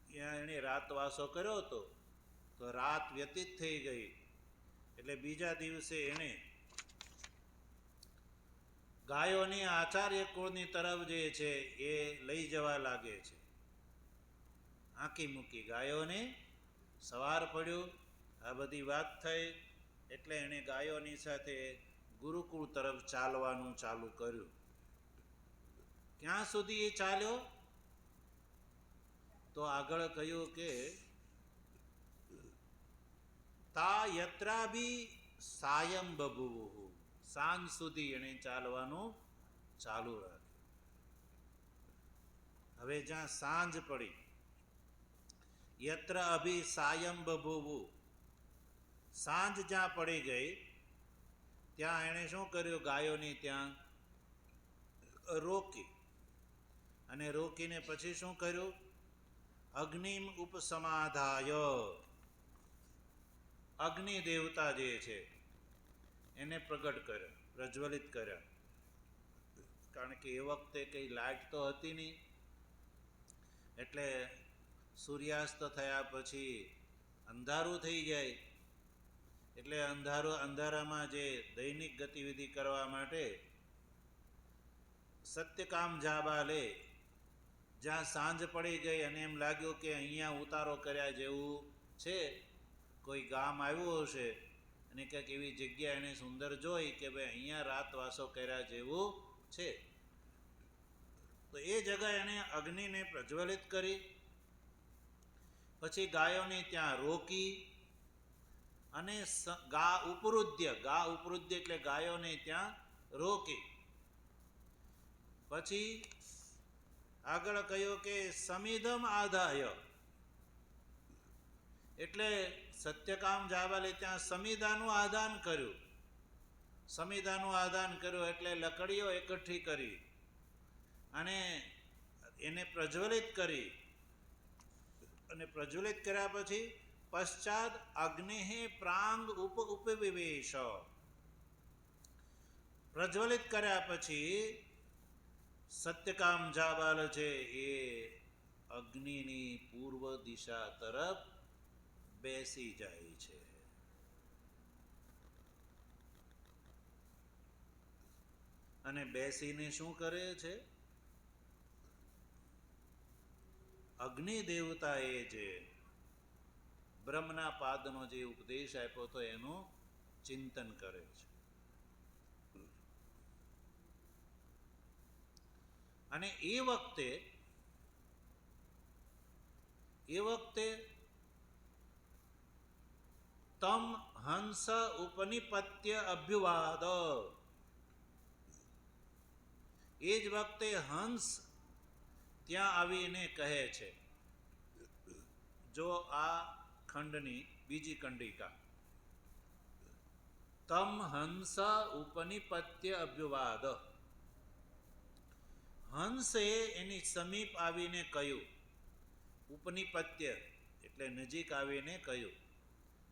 ત્યાં એણે રાતવાસો કર્યો હતો, તો રાત વ્યતીત થઈ ગઈ એટલે બીજા દિવસે એણે ગાયોની આચાર્ય કુળની તરફ જે છે એ લઈ જવા લાગે છે. આંકી મૂકી ગાયોને સવાર પડ્યું, આ બધી વાત થઈ એટલે એણે ગાયોની સાથે ગુરુકુળ તરફ ચાલવાનું ચાલુ કર્યું. ક્યાં સુધી એ ચાલ્યો? તો આગળ કહ્યું કે તા યત્રાભી સાયં બભુવુ, સાંજ સુધી એણે ચાલવાનું ચાલુ રાખ્યું. હવે જ્યાં સાંજ પડી, યત્ર અભી સાયં બભુવુ, સાંજ જ્યાં પડી ગઈ ત્યાં એણે શું કર્યું? ગાયોની ત્યાં રોકી, અને રોકીને પછી શું કર્યું? અગ્નિમ ઉપસમાધાય, અગ્નિ દેવતા જે છે એને પ્રગટ કર્યા, પ્રજ્વલિત કર્યા. કારણ કે એ વખતે કંઈ લાઇટ તો હતી નહીં, એટલે સૂર્યાસ્ત થયા પછી અંધારું થઈ જાય, એટલે અંધારામાં જે દૈનિક ગતિવિધિ કરવા માટે સત્યકામ જાબાલે જ્યાં સાંજ પડી ગઈ અને એમ લાગ્યું કે અહીંયા ઉતારો કર્યા જેવું છે, કોઈ ગામ આવ્યું હશે અને કંઈક એવી જગ્યા એણે સુંદર જોઈ કે ભાઈ અહીંયા રાતવાસો કર્યા જેવું છે, તો એ જગ્યાએ એણે અગ્નિને પ્રજ્વલિત કરી. પછી ગાયોને ત્યાં રોકી અને ગા ઉપરુદ્ય એટલે ગાયોને ત્યાં રોકી. પછી આગળ કહ્યું કે સમિધમ આધાય, એટલે સત્યકામ જાબાલે ત્યાં સમિધાનું આદાન કર્યું. સમિધાનું આદાન કર્યું એટલે લકડીઓ એકઠી કરી અને એને પ્રજ્વલિત કરી, અને પ્રજ્વલિત કર્યા પછી પશ્ચાત અગ્નિ પ્રાંગ ઉપવિવેશ, પ્રજ્વલિત કર્યા પછી સત્યકામ જાબાલ છે એ અગ્નિની પૂર્વ દિશા તરફ બેસી જાય છે. અને બેસીને શું કરે છે? અગ્નિ દેવતાએ જે બ્રહ્મના પાદનો જે ઉપદેશ આપ્યો હતો એનું ચિંતન કરે છે. અને એ વખતે તમ હંસ ઉપનિપત્ય અભ્યુવાદ, એ જ વખતે હંસ ત્યાં આવીને કહે છે. જો આ ખંડની બીજી કંડિકા, તમ હંસ ઉપનિપત્ય અભ્યુવાદ, હંસે એની સમીપ આવીને કહ્યું. ઉપનિપત્ય એટલે નજીક આવીને કહ્યું.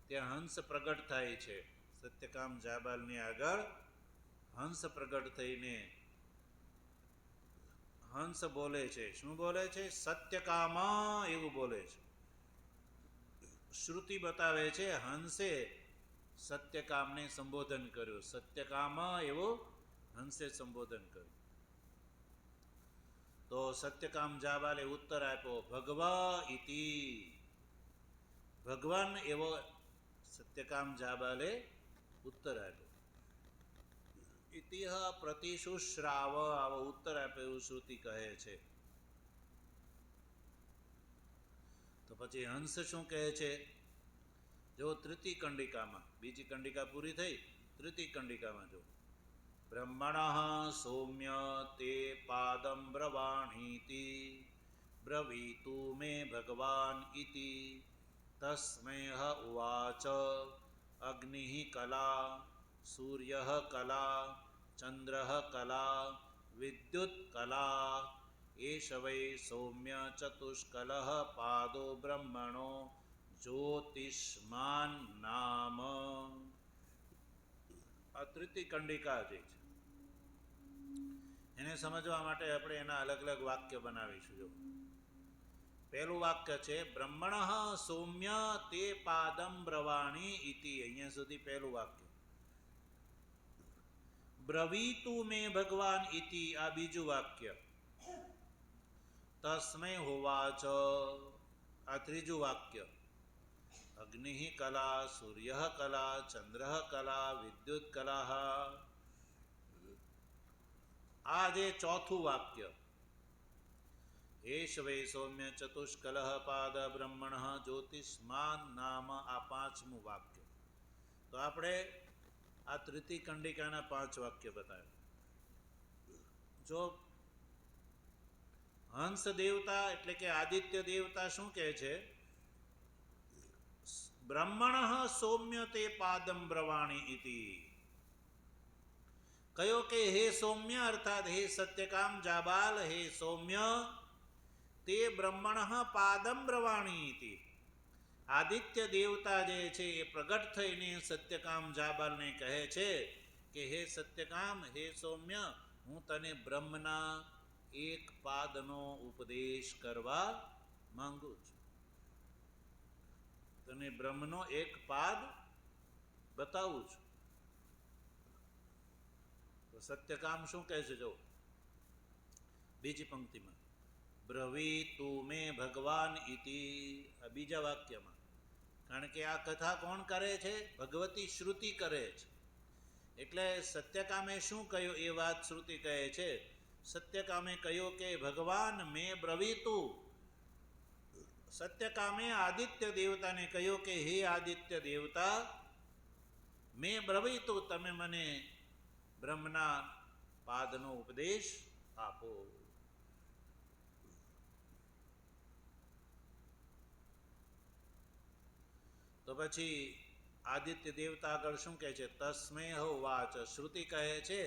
ત્યાં હંસ પ્રગટ થાય છે. સત્યકામ જાબાલની આગળ હંસ પ્રગટ થઈને હંસ બોલે છે. શું બોલે છે? સત્યકામ એવું બોલે છે. શ્રુતિ બતાવે છે હંસે સત્યકામને સંબોધન કર્યું. સત્યકામ એવું હંસે સંબોધન કર્યું. તો સત્યકામ જાબાલે ઉત્તર આપ્યો, ભગવા ઇતિ. ભગવાન એવો સત્યકામ જાબાલે ઉત્તર આપ્યો. ઇતિહ પ્રતિશુશ્રાવ, આવો ઉત્તર આપ્યો એવું શ્રુતિ કહે છે. તો પછી હંસ શું કહે છે? જો તૃતીય કંડિકામાં, બીજી કંડિકા પૂરી થઈ, તૃતીય કંડિકામાં જો, બ્રહ્મણ સૌમ્ય તે પાદમ બ્રવાણીતિ બ્રવીતુ મે ભગવાન ઇતિ તસ્મૈ ઉવાચ અગ્નિ કલા સૂર્ય કલા ચંદ્ર કલા વિદ્યુત કલા એષ વૈ સૌમ્ય ચતુષ્કલ પાદો બ્રહ્મણો જ્યોતિષ્માન નામ. આ તૃતીય કંડિકા જે છે એને સમજવા માટે આપણે એના અલગ અલગ વાક્ય બનાવીશું. જો પહેલું વાક્ય છે બ્રહ્મણ સૌમ્ય તે પાદમ બ્રવાણી ઇતિ. અહીંયા સુધી પહેલું વાક્ય. બ્રવીતુ મે ભગવાન ઇતિ, આ બીજું વાક્ય. તસ્મૈ હોવાચ, આ ત્રીજું વાક્ય. અગ્નિ કલા સૂર્ય કલા ચંદ્ર કલા વિદ્યુત કલા, આ જે ચોથું વાક્ય. એષ વૈ સૌમ્ય ચતુષ્કલ પાદ બ્રહ્મણ જ્યોતિષ્માન નામ, આ પાંચમું વાક્ય. તો આપણે આ તૃતીય કંડિકાના 5 વાક્ય બતાવ્યા. જો હંસ દેવતા એટલે કે આદિત્ય દેવતા શું કહે છે? બ્રહ્મણ સૌમ્ય તે પાદમ બ્રવાણી ઇતિ. કયો કે હે સૌમ્ય અર્થાત હે સત્યકામ જાબાલ, હે સૌમ્ય તે બ્રહ્મણ પાદમ બ્રવાણી ઇતિ. આદિત્ય દેવતા જે છે એ પ્રગટ થઈને સત્યકામ જાબાલને કહે છે કે હે સત્યકામ, હે સૌમ્ય, હું તને બ્રહ્મના એક પાદનો ઉપદેશ કરવા માંગુ છું. તને બ્રહ્મનો એક પાદ બતાવું છું. તો સત્યકામ શું કહે છે? જો બીજી પંક્તિમાં બ્રવીતુ મે ભગવાન ઇતિ, આ બીજા વાક્યમાં. કારણ કે આ કથા કોણ કરે છે? ભગવતી શ્રુતિ કરે છે. એટલે સત્યકામે શું કહ્યું એ વાત શ્રુતિ કહે છે. સત્યકામે કહ્યું કે ભગવાન મેં બ્રવીતુ. સત્યકામે આદિત્ય દેવતાને કહ્યું કે હે આદિત્ય દેવતા, મેં બ્રવીતુ, તમે મને બ્રહ્મના પાદનો ઉપદેશ આપો. તો પછી આદિત્ય દેવતા આગળ શું કહે છે? તસ્મૈ વાચ, શ્રુતિ કહે છે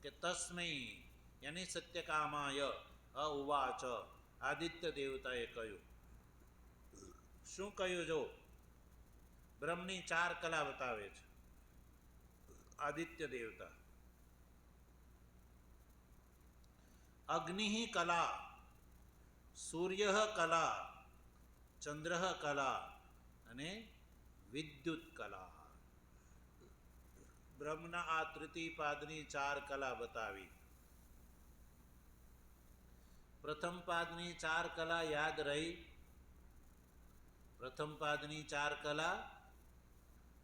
કે તસ્મૈ યાની સત્યકામાય ઉવાચ, આદિત્ય દેવતાએ કહ્યું. શું કહ્યું? જો બ્રહ્મની 4 કલા બતાવે છે આદિત્ય દેવતા. અગ્નિ કલા, સૂર્ય કલા, ચંદ્ર કલા અને વિદ્યુત કલા. બ્રહ્મના આ તૃતીય પાદની 4 કલા બતાવી. પ્રથમ પાદની 4 કલા યાદ રહી? પ્રથમ પાદની 4 કલા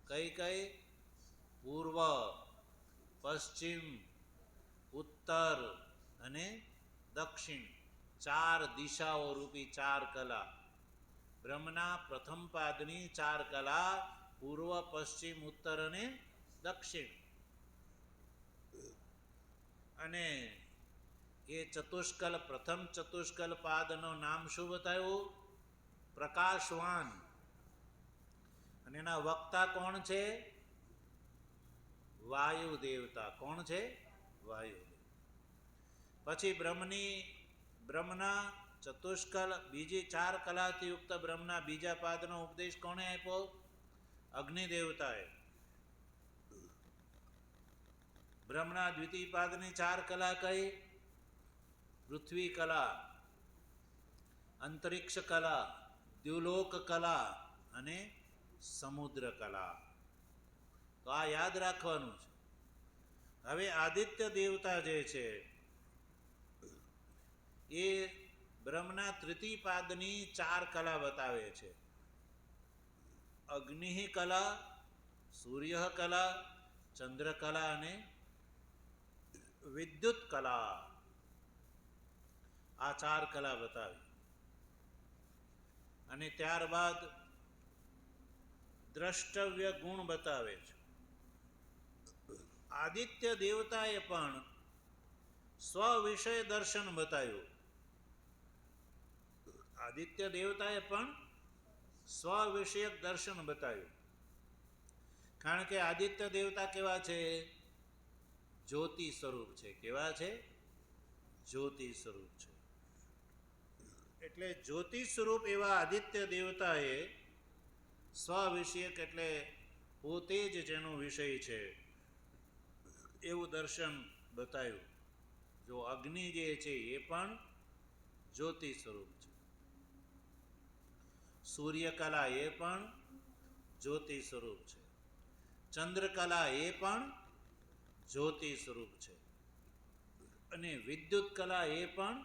કઈ કઈ? પૂર્વ, પશ્ચિમ, ઉત્તર અને દક્ષિણ. 4 દિશાઓ રૂપી 4 કલા. બ્રહ્મના પ્રથમ પાદની 4 કલા પૂર્વ, પશ્ચિમ, ઉત્તર અને દક્ષિણ. અને એ ચતુષ્કલ, પ્રથમ ચતુષ્કલ પાદનું નામ શું બતાવ્યું? પ્રકાશવાન. અને એના વક્તા કોણ છે? વાયુ દેવતા. કોણ છે? વાયુ દેવતા. પછી બ્રહ્મના ચતુષ્કલ બીજી 4 કલાથી યુક્ત બ્રહ્મના બીજા પાદનો ઉપદેશ કોણે આપ્યો? અગ્નિદેવતાએ. બ્રહ્મના દ્વિતીય પાદની 4 કલા કઈ? પૃથ્વી કલા, અંતરિક્ષ કલા, દ્યુલોક કલા અને સમુદ્ર કલા. તો આ યાદ રાખવાનું છે. હવે આદિત્ય દેવતા જે છે એ બ્રહ્મના તૃતીય પાદની 4 કલા બતાવે છે. અગ્નિ કલા, સૂર્ય કલા, ચંદ્ર કલા અને વિદ્યુત કલા. આ 4 કલા બતાવી. અને ત્યારબાદ દ્રષ્ટવ્ય ગુણ બતાવે છે. આદિત્ય દેવતાએ પણ સ્વ વિષય દર્શન બતાવ્યું. આદિત્ય દેવતાએ પણ સ્વ વિષયક દર્શન બતાવ્યું. કારણ કે આદિત્ય દેવતા કેવા છે? જ્યોતિ સ્વરૂપ છે. કેવા છે? જ્યોતિ સ્વરૂપ છે. એટલે જ્યોતિ સ્વરૂપ એવા આદિત્ય દેવતાએ સ્વ વિષયક એટલે પોતે જ જેનો વિષય છે એવું દર્શન બતાવ્યું. જો અગ્નિ જે છે એ પણ જ્યોતિ સ્વરૂપ છે. સૂર્યકલા એ પણ જ્યોતિ સ્વરૂપ છે. ચંદ્રકલા એ પણ જ્યોતિ સ્વરૂપ છે. અને વિદ્યુત કલા એ પણ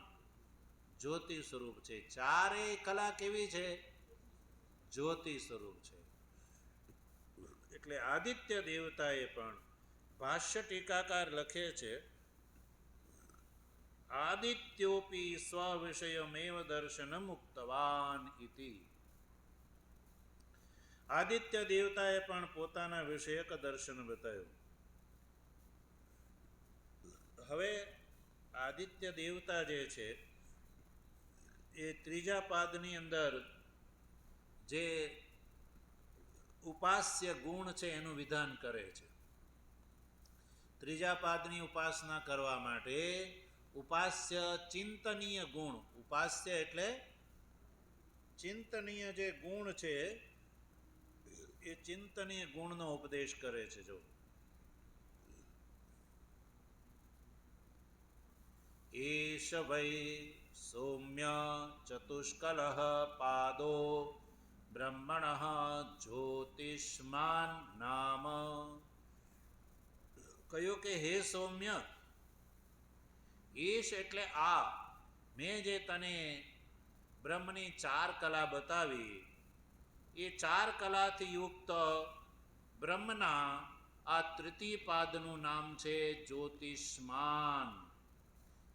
જ્યોતિ સ્વરૂપ છે. 4 કલા કેવી છે? જ્યોતિ સ્વરૂપ છે. એટલે આદિત્ય દેવતાએ પણ ભાષ્ય ટીકાકાર લખે છે, આદિત્યોપી સ્વવિષયમેવ દર્શનમ ઉક્તવાન ઇતિ. આદિત્ય દેવતાએ પણ પોતાના વિષયક દર્શન બતાવ્યું. હવે આદિત્ય દેવતા જે છે એ ત્રીજા પાદની અંદર જે ઉપાસ્ય ગુણ છે એનું વિધાન કરે છે. ત્રીજા પાદની ઉપાસના કરવા માટે ઉપાસ્ય ચિંતનીય ગુણ, ઉપાસ્ય એટલે ચિંતનીય જે ગુણ છે એ ચિંતનીય ગુણનો ઉપદેશ કરે છે. જો એષ વૈ સૌમ્ય ચતુષ્કલ પાદો બ્રહ્મણ જ્યોતિષ્માન નામ. કહ્યું કે હે સૌમ્ય, એષ એટલે આ, મેં જે તને બ્રહ્મની 4 કલા બતાવી એ 4 કલાથી યુક્ત બ્રહ્મના આ તૃતીય પાદનું નામ છે જ્યોતિષ્માન.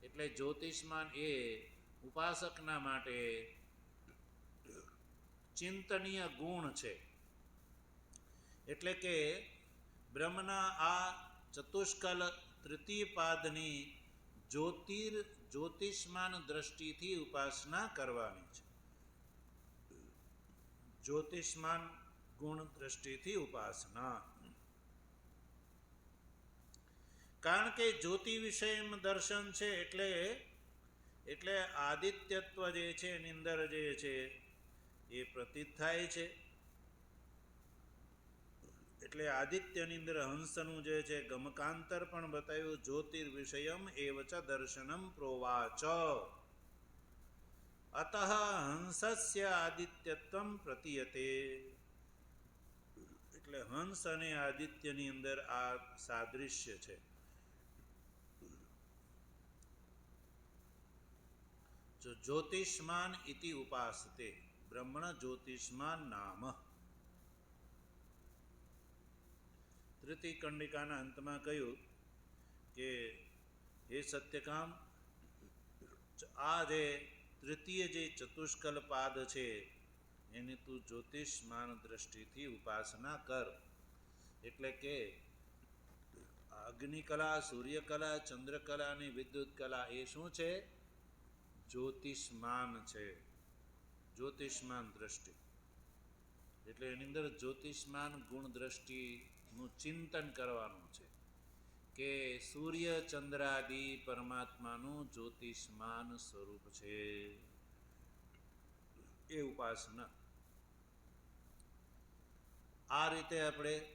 એટલે જ્યોતિષ્માન એ ઉપાસકના માટે ચિંતનીય ગુણ છે. એટલે કે બ્રહ્મના આ ચતુષ્કલ તૃતીય પાદની જ્યોતિષ્માન દ્રષ્ટિથી ઉપાસના કરવાની છે. જ્યોતિષ્માન ગુણ દ્રષ્ટિથી ઉપાસના. કારણ કે જ્યોતિ વિષય દર્શન છે એટલે આદિત્યત્વ જે છે એની અંદર જે છે એ પ્રતીત થાય છે. એટલે આદિત્યની અંદર હંસનું જે છે ગમકાંતર પણ બતાવ્યું. જ્યોતિર્વિષયમ એવ ચ દર્શનમ પ્રોવાચ. અતઃ હંસસ્ય આદિત્યત્વમ પ્રતીયતે. એટલે હંસ અને આદિત્યની અંદર આ સાદૃશ્ય છે. જો જ્યોતિષ્માન ઇતિ ઉપાસતે બ્રહ્મણ જ્યોતિષ્માન નામ. તૃતીય કંડિકાના અંતમાં કહ્યું કે હે સત્યકામ, આ જે તૃતીય જે ચતુષ્કલ પાદ છે એની તું જ્યોતિષ્માન દ્રષ્ટિથી ઉપાસના કર. એટલે કે અગ્નિકલા, સૂર્યકલા, ચંદ્રકલા અને વિદ્યુત કલા એ શું છે? જ્યોતિષ્માન છે. જ્યોતિષ્માન દ્રષ્ટિ. એટલે એની અંદર જ્યોતિષ્માન ગુણ દ્રષ્ટિનું ચિંતન કરવાનું છે કે સૂર્ય ચંદ્રાદિ પરમાત્માનું જ્યોતિષ્માન સ્વરૂપ છે. એ ઉપાસના. આ રીતે આપણે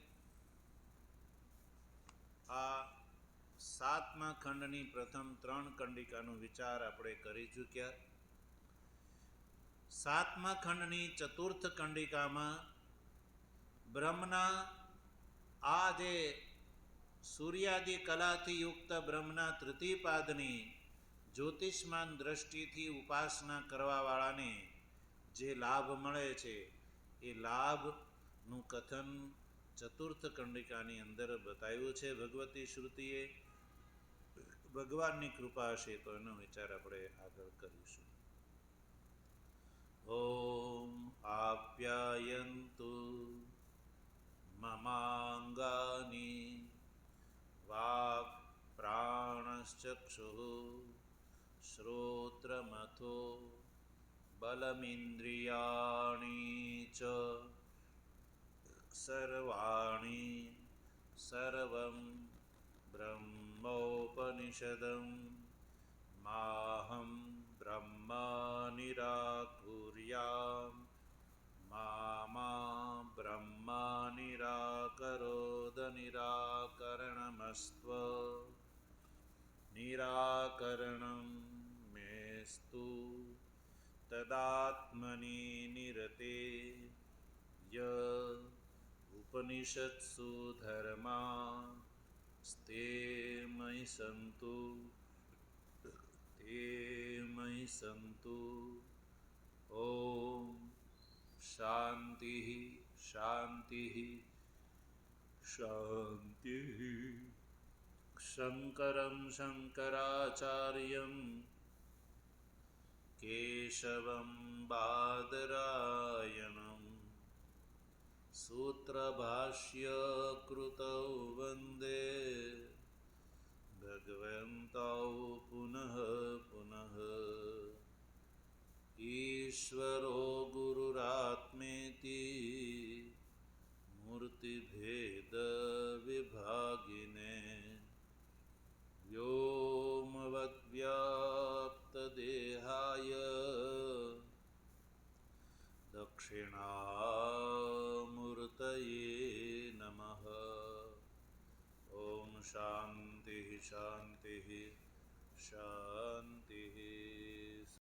આ 7મા ખંડની પ્રથમ 3 કંડિકાનો વિચાર આપણે કરી ચૂક્યા. 7મા ખંડની ચતુર્થ કંડિકામાં બ્રહ્મના આ જે સૂર્યાદિ કલાથી યુક્ત બ્રહ્મના તૃતીય પાદની જ્યોતિષમાન દ્રષ્ટિથી ઉપાસના કરવાવાળાને જે લાભ મળે છે એ લાભનું કથન ચતુર્થ કંડિકાની અંદર બતાવ્યું છે ભગવતી શ્રુતિએ. ભગવાનની કૃપા હશે તો એનો વિચાર આપણે આગળ કરીશું. ઓમ આપ્યાયન્તુ મમાંગાની વાક્ પ્રાણશ્ચક્ષુઃ શ્રોત્રમથો બલમિન્દ્રિયાણી ચ સર્વાણી સર્વં બ્રહ્મોપનિષદં માહં બ્રહ્મ નિરાકુર્યામ મા બ્રહ્મ નિરાકરોદ નિરાકરણમસ્ત્વ નિરાકરણં મેસ્તુ તદાત્મની નિરતે ય ઉપનિષત્સુ ધર્મા સ્તે મયિ સંતુ. ઓમ શાંતિ શાંતિ શાંતિ. શંકરં શંકરાચાર્યં કેશવં બાદરાયણં સૂત્રભાષ્યકૃતૌ વંદે ભગવन्तૌ પુનઃ પુનઃ. ઈશ્વરો ગુરુરાત્મેતિ મૂર્તિભેદ વિભાગિને વ્યોમવદ્વ્યાપ્તદેહાય દક્ષિણામૂર્તયે નમઃ. ઓમ શાંતિ શાંતિ શાંતિ.